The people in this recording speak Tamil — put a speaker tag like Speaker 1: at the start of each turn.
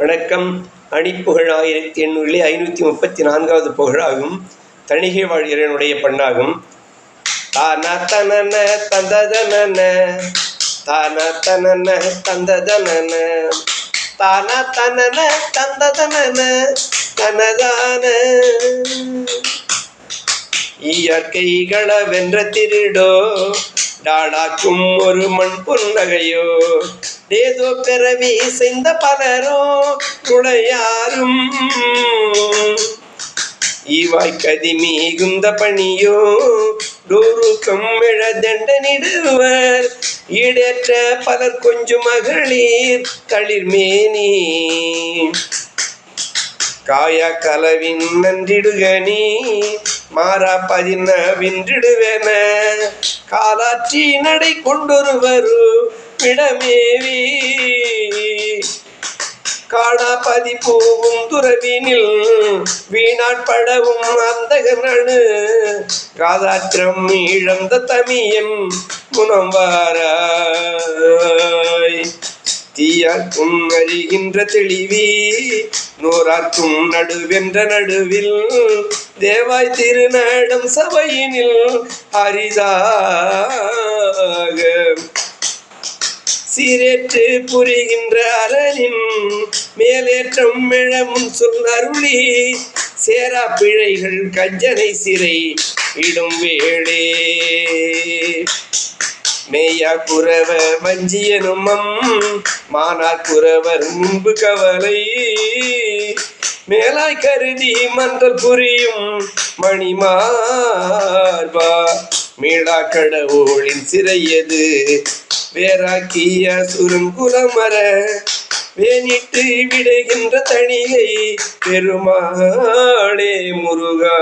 Speaker 1: வணக்கம். அணிப்புகழ் 1834வது புகழாகும். தணிகை வாழ் இறைவனுடைய பண்ணாகும். தான தனன தந்ததனன தான தனன தந்ததனன தான தனன தந்ததனன தனதான இயற்கைகள வென்ற திருடோ டாடாக்கும் ஒரு மண் புன்னகையோ ஏதோ பிறவி செய்த பலரோ துளையாரும் ஈவாய்க்கதி மிகுந்த பணியோ டோருக்கம் எழதண்டனிடுவர் ஈடேற்ற பலர் கொஞ்சம் மகளிர் தளிர்மேனி காய கலவின் நன்றிடுகனி மாறா பதின வின்றிடுவேன காலாற்றி நடை கொண்டொருவரு விடமேவி காடா பதிப்பூவும் துறவினில் வீணாட்படவும் அந்தகனு காதாற்றம் இழந்த தமியன் குணம் வாராய் தீயாக்கும் அறிகின்ற தெளிவி நூறாக்கும் நடுவென்ற நடுவில் தேவாய் திருநடம் சபையினில் அரிதாக சீரேற்று புரிகின்ற அரணின் மேலேற்றம் மிழமுன் சொல் அருளி சேரா பிழைகள் கஞ்சனை சிறை இடும் வேளே மேயா குறவ வஞ்சியனும் மானார் குறவர் முன்பு கவலை மேலாய் கருதி மன்றல் புரியும் மணிமார்பா மீளா கடவுளின் சிறையது வேறாக்கிய சுருங்குலமர வேணிட்டு விடுகின்ற தணிகை பெருமாளே முருகா.